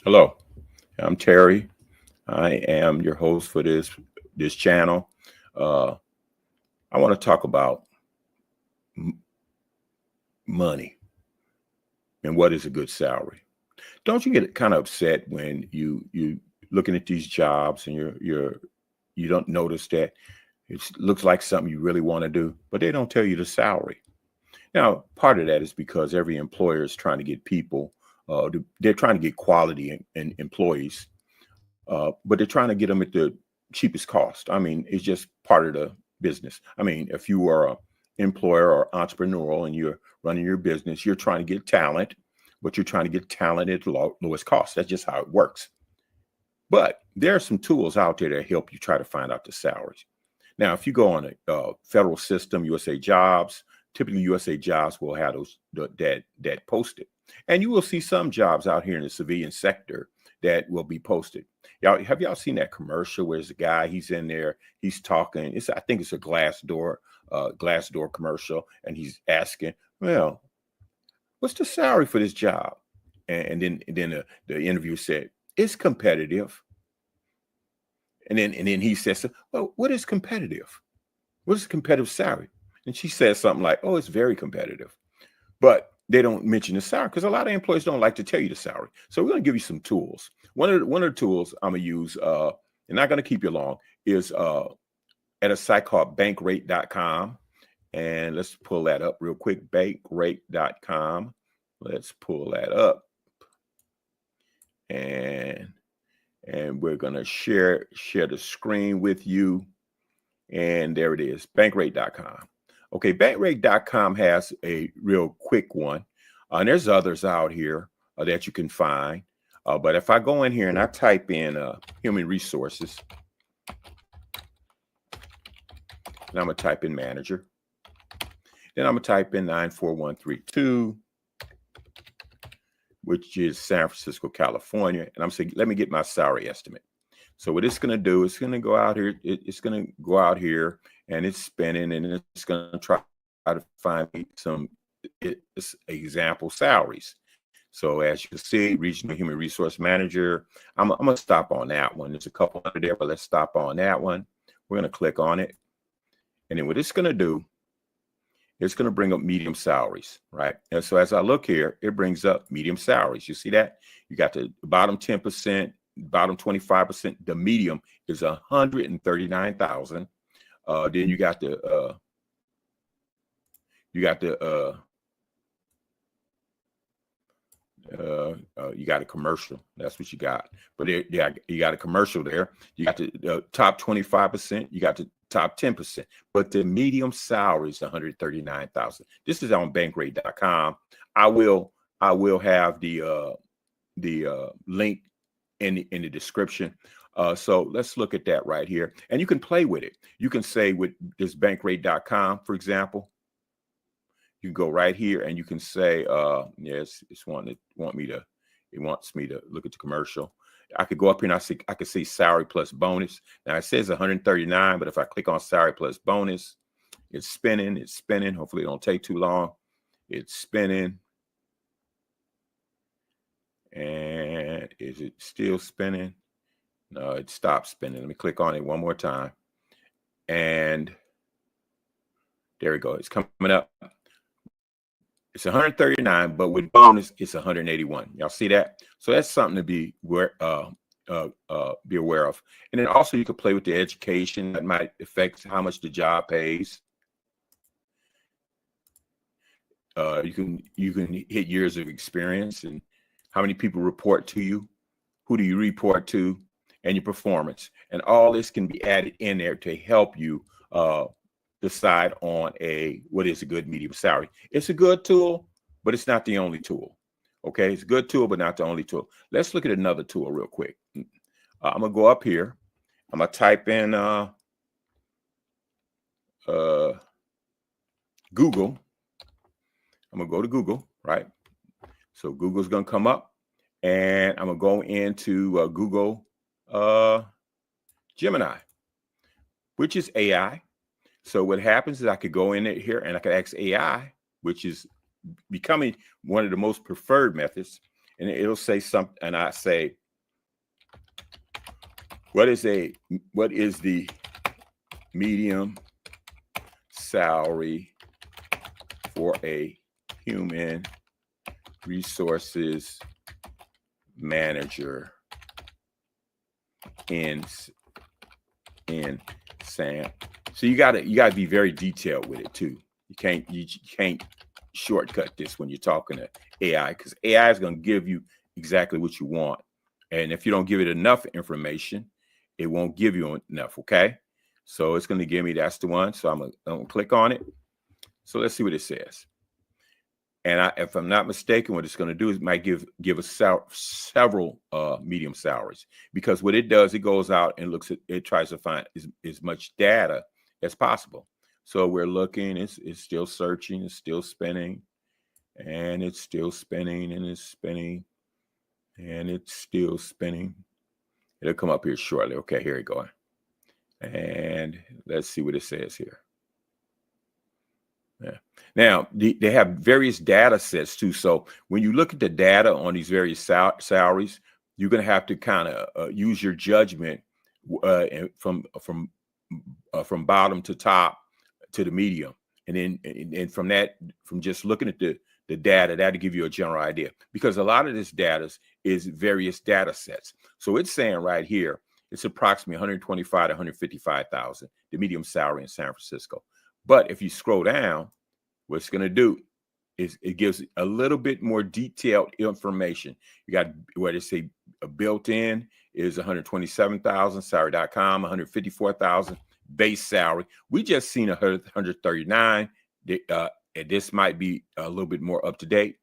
Hello, I'm Terry. I am your host for this channel. Uh, I want to talk about m- money and what is a good salary. Don't you get kind of upset when you looking at these jobs and you don't notice that it looks like something you really want to do, but they don't tell you the salary. Now, part of that is because every employer is trying to get people. They're trying to get quality in employees, but they're trying to get them at the cheapest cost. I mean, it's just part of the business. I mean, if you are a employer or entrepreneurial and you're running your business, you're trying to get talent, but you're trying to get talent at the lowest cost. That's just how it works. But there are some tools out there that help you try to find out the salaries. Now, if you go on a federal system, USA Jobs, typically USA Jobs will have that posted, and you will see some jobs out here in the civilian sector that will be posted. Y'all seen that commercial where there's a guy, he's in there, he's talking. I think it's a glass door commercial, and he's asking, well, what's the salary for this job? And then the interviewer said, it's competitive. And then he says, well, what is competitive? What is competitive salary? And she says something like, oh, it's very competitive. But they don't mention the salary because a lot of employers don't like to tell you the salary. So we're going to give you some tools. One of the tools I'm going to use, and not going to keep you long, is at a site called bankrate.com. And let's pull that up real quick, bankrate.com. Let's pull that up. And we're going to share the screen with you. And there it is, bankrate.com. Okay, bankrate.com has a real quick one. And there's others out here that you can find. But if I go in here and I type in human resources, and I'm going to type in manager, then I'm going to type in 94132, which is San Francisco, California. And I'm saying, let me get my salary estimate. So what it's going to do, it's going to go out here. It's going to go out here and it's spinning and it's going to try to find me some example salaries. So as you can see, regional human resource manager, I'm going to stop on that one. There's a couple under there, but let's stop on that one. We're going to click on it. And then what it's going to do, it's going to bring up medium salaries, right? And so as I look here, it brings up medium salaries. You see that? You got the bottom 10%, bottom 25%. The medium is 139,000. Then you got the you got a commercial. That's what you got. But yeah, you got a commercial there. You got the top 25%. You got the top 10%. But the medium salary is 139,000. This is on bankrate.com. I will have the link in the description. So let's look at that right here. And you can play with it. You can say with this bankrate.com, for example, you go right here and you can say, yes, it wants me to look at the commercial. I could go up here and I could see salary plus bonus. Now it says 139, but if I click on salary plus bonus, it's spinning. Hopefully it don't take too long. It's spinning. And is it still spinning? No, it stopped spinning. Let me click on it one more time. And there we go. It's coming up. It's 139, but with bonus, it's 181. Y'all see that? So that's something to be aware of. And then also you could play with the education that might affect how much the job pays. You can hit years of experience and how many people report to you, who do you report to, and your performance. And all this can be added in there to help you decide on what is a good medium salary. It's a good tool, but it's not the only tool. Okay, it's a good tool, but not the only tool. Let's look at another tool real quick. I'm gonna go up here. I'm gonna type in Google. I'm gonna go to Google, right? So Google's gonna come up, and I'm gonna go into Google Gemini, which is AI. So what happens is I could go in here and I could ask AI, which is becoming one of the most preferred methods. and it'll say something, and I say, what is the medium salary for a human resources manager in Sam? So you gotta be very detailed with it too. You can't shortcut this when you're talking to AI, because AI is going to give you exactly what you want, and if you don't give it enough information, it won't give you enough. Okay, so it's going to give me, that's the one. So I'm gonna click on it. So let's see what it says. And if I'm not mistaken, what it's going to do is it might give us several medium salaries, because what it does, it goes out and looks at, it tries to find as much data as possible. So we're looking, it's still searching, it's still spinning, and it's still spinning, and it's spinning, and it's still spinning. It'll come up here shortly. Okay, here we go. And let's see what it says here. Yeah. Now, they have various data sets too. So when you look at the data on these various salaries, you're going to have to kind of use your judgment from bottom to top to the medium. And then and from that, from just looking at the data, that'll give you a general idea, because a lot of this data is various data sets. So it's saying right here, it's approximately 125 to 155,000, the medium salary in San Francisco. But if you scroll down, what it's going to do is it gives a little bit more detailed information. You got where they say a built-in is 127,000, salary.com, 154,000 base salary. We just seen 139. And this might be a little bit more up to date.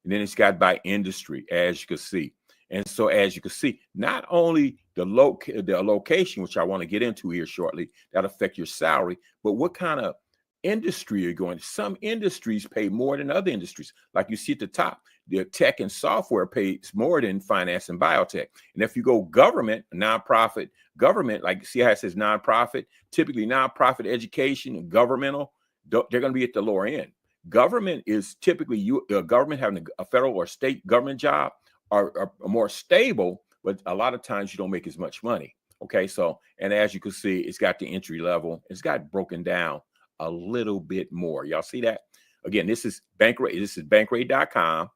And then it's got by industry, as you can see. And so as you can see, not only the location, which I want to get into here shortly, that affect your salary, but what kind of industry you're going. Some industries pay more than other industries. Like you see at the top, the tech and software pays more than finance and biotech. And if you go government, nonprofit, government, like see how it says nonprofit, typically nonprofit, education, and governmental, they're going to be at the lower end. Government is typically government having a federal or state government job are more stable, but a lot of times you don't make as much money. Okay, so, and as you can see, it's got the entry level. It's got broken down a little bit more. Y'all see that? Again, this is Bankrate. This is bankrate.com,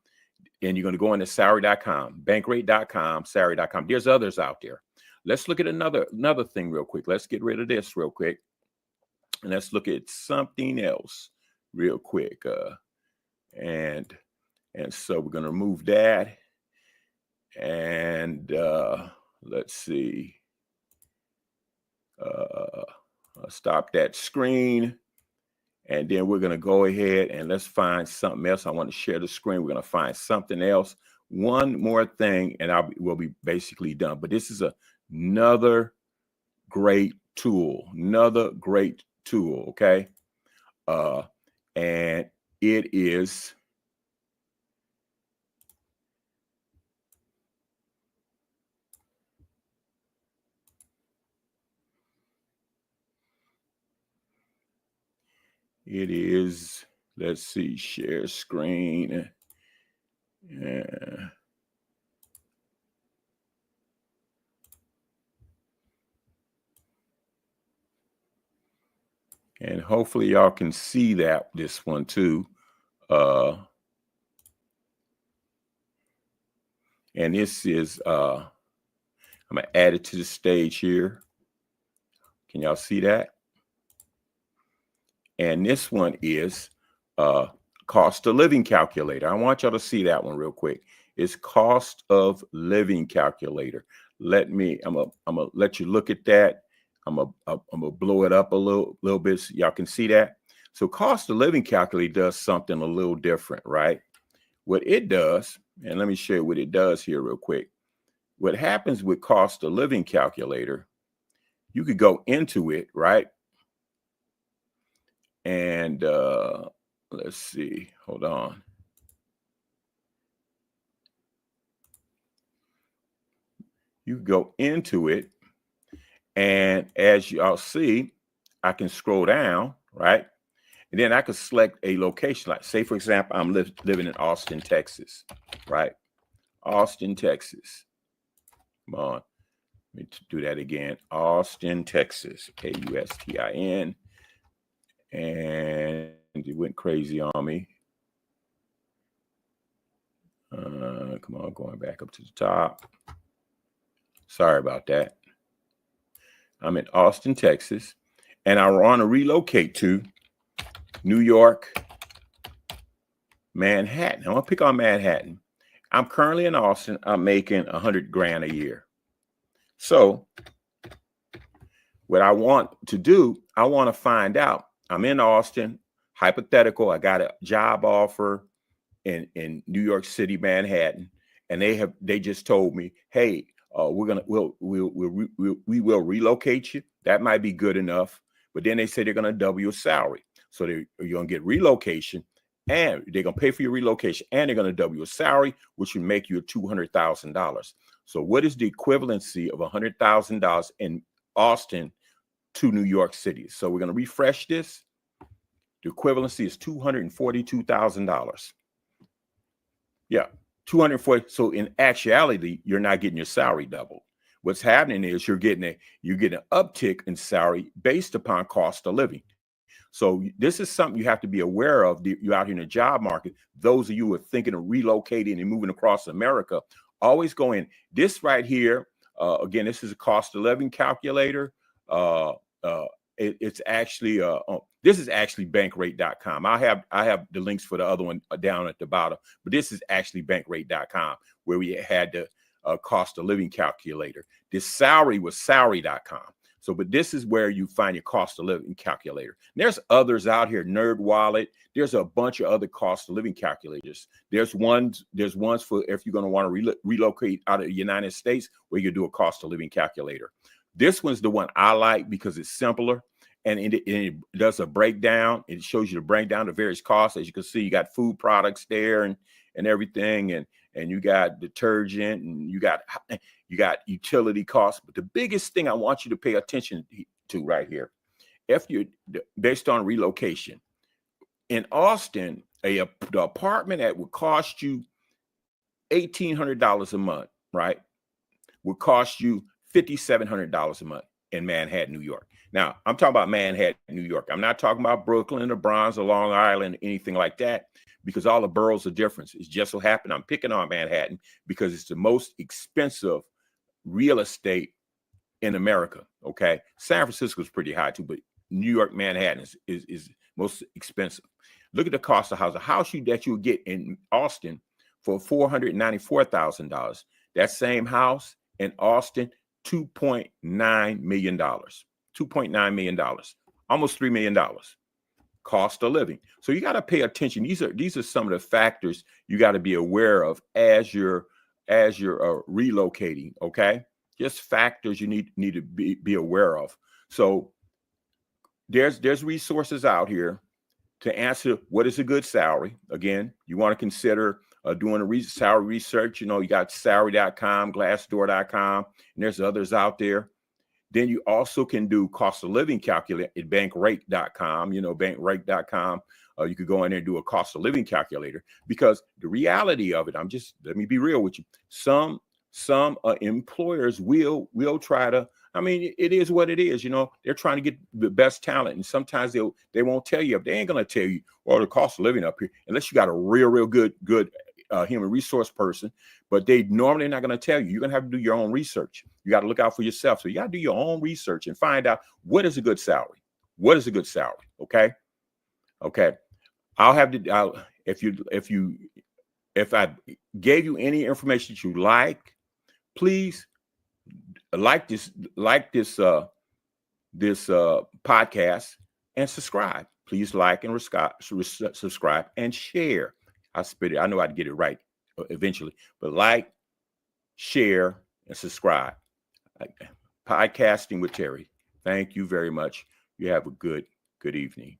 and you're going to go into salary.com, bankrate.com, salary.com. There's others out there. Let's look at another thing real quick. Let's get rid of this real quick, and let's look at something else real quick. And so we're going to remove that, and let's see. Stop that screen. And then we're going to go ahead and let's find something else. I want to share the screen. We're going to find something else. One more thing, and we'll be basically done. But this is another great tool. Okay? And it is let's see, share screen. Yeah. And hopefully y'all can see this one too. And this is, I'm going to add it to the stage here. Can y'all see that? And this one is cost of living calculator. I want y'all to see that one real quick. It's cost of living calculator. I'm gonna let you look at that. I'm gonna blow it up a little bit so y'all can see that. So cost of living calculator does something a little different, right? What it does, and let me show you what it does here real quick. What happens with cost of living calculator, you could go into it, right? And let's see, hold on. You go into it, and as y'all see, I can scroll down, right? And then I can select a location, like say, for example, I'm living in Austin, Texas, right? Austin, Texas. Come on. Let me do that again. Austin, Texas. Austin. And it went crazy on me. Come on, going back up to the top. Sorry about that. I'm in Austin, Texas, and I want to relocate to New York, Manhattan. I want to pick on Manhattan. I'm currently in Austin. I'm making $100,000 a year. So what I want to do, I want to find out. I'm in Austin, hypothetical. I got a job offer in New York City, Manhattan, and they just told me, hey, we will relocate you. That might be good enough, but then they say they're gonna double your salary, so you're gonna get relocation, and they're gonna pay for your relocation, and they're gonna double your salary, which would make you $200,000. So what is the equivalency of $100,000 in Austin to New York City? So we're gonna refresh this. The equivalency is $242,000. Yeah, 240. So in actuality, you're not getting your salary doubled. What's happening is you're getting an uptick in salary based upon cost of living. So this is something you have to be aware of. You're out here in the job market. Those of you who are thinking of relocating and moving across America, always go in. This right here, again, this is a cost of living calculator. It's actually this is actually bankrate.com. I have the links for the other one down at the bottom, but this is actually bankrate.com, where we had the cost of living calculator. This salary was salary.com. So, but this is where you find your cost of living calculator. And there's others out here, Nerd Wallet. There's a bunch of other cost of living calculators. There's ones for if you're going to want to relocate out of the United States, where you do a cost of living calculator. This one's the one I like because it's simpler, and it does a breakdown. It shows you the breakdown of various costs. As you can see, you got food products there and everything, and you got detergent, and you got utility costs. But the biggest thing I want you to pay attention to right here, if you're based on relocation in Austin, the apartment that would cost you $1,800 a month, right, would cost you $5,700 a month in Manhattan, New York. Now, I'm talking about Manhattan, New York. I'm not talking about Brooklyn or Bronx or Long Island, anything like that, because all the boroughs are different. It's just so happened I'm picking on Manhattan because it's the most expensive real estate in America. Okay, San Francisco is pretty high too, but New York, Manhattan is most expensive. Look at the cost of house. A house that you would get in Austin for $494,000. That same house in Austin, $2.9 million. $2.9 million, almost $3 million. Cost of living. So you got to pay attention. These are some of the factors you got to be aware of as you're relocating. Okay, just factors you need to be aware of. So there's resources out here to answer what is a good salary. Again, you want to consider doing a salary research. You know, you got salary.com, glassdoor.com, and there's others out there. Then you also can do cost of living calculator at bankrate.com. You know, bankrate.com. You could go in there and do a cost of living calculator, because the reality of it, let me be real with you. Some employers will try to, I mean, it is what it is. You know, they're trying to get the best talent, and sometimes they won't tell you. They ain't going to tell you, well, the cost of living up here, unless you got a real good human resource person. But they normally not going to tell you. You're going to have to do your own research. You got to look out for yourself. So you got to do your own research and find out what is a good salary. What is a good salary? Okay. If I gave you any information that you like, please like this podcast and subscribe. Please like and subscribe and share. I spit it. I know I'd get it right eventually, but like, share, and subscribe. Pod-Casting with Terry. Thank you very much. You have a good evening.